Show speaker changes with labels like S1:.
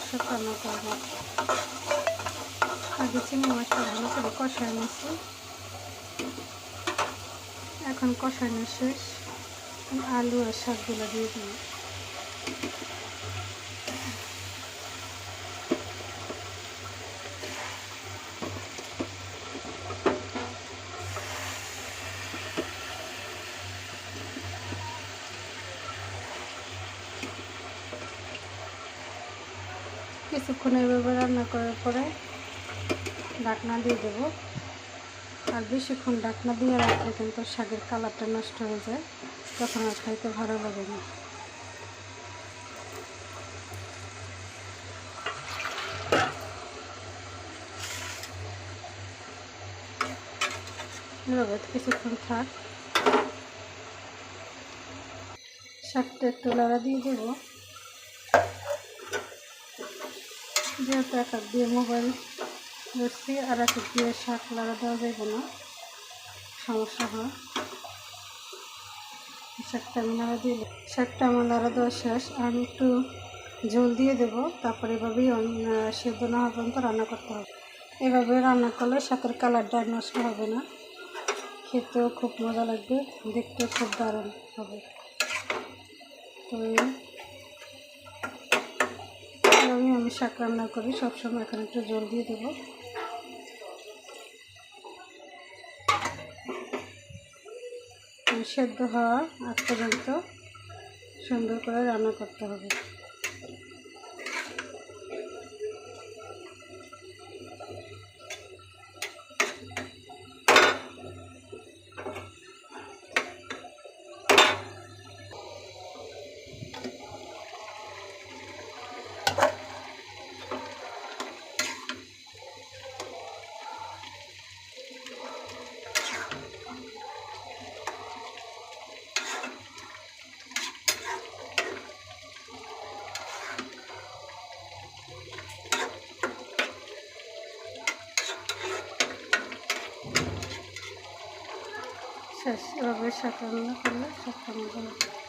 S1: শাক রান্না করব। আগে চিংড়ি মাছটা ভালো করে কষায় নিচ্ছি, এখন কষানো শেষ, আলু আর শাকগুলো দিয়ে দিই। কিছুক্ষণ এভাবে রান্না করার পরে ঢাকনা দিয়ে দেবো। আর বেশিক্ষণ ঢাকনা দিয়ে রাখলে কিন্তু শাকের কালারটা নষ্ট হয়ে যায়, তখন আর খাইতে ভালো লাগে না। এভাবে কিছুক্ষণ থাক, শাকটা একটু লাড়া দিয়ে দেবো। যেহেতু এক হাত দিয়ে মোবাইল ধরছি, আর এক হাত দিয়ে শাক লাড়া দেওয়া যাবে না, সমস্যা হয়। শাকটা আমি নাড়া দিলে শাকটা আমার নাড়া দেওয়া শেষ। আমি একটু ঝোল দিয়ে দেবো, তারপরে এভাবেই সেদ্ধ না হওয়া পর্যন্ত রান্না করতে হবে। এভাবে রান্না করলে শাকের কালারটা নষ্ট হবে না, খেতেও খুব মজা লাগবে, দেখতেও খুব দারুণ হবে। তো আমি শাক রান্না করি সবসময়, এখানে একটু জল দিয়ে দেবো। সেদ্ধ হওয়া আগ পর্যন্ত সুন্দর করে রান্না করতে হবে। শেষ। এভাবে শাক রান্না করলে শাকটা মজা হবে।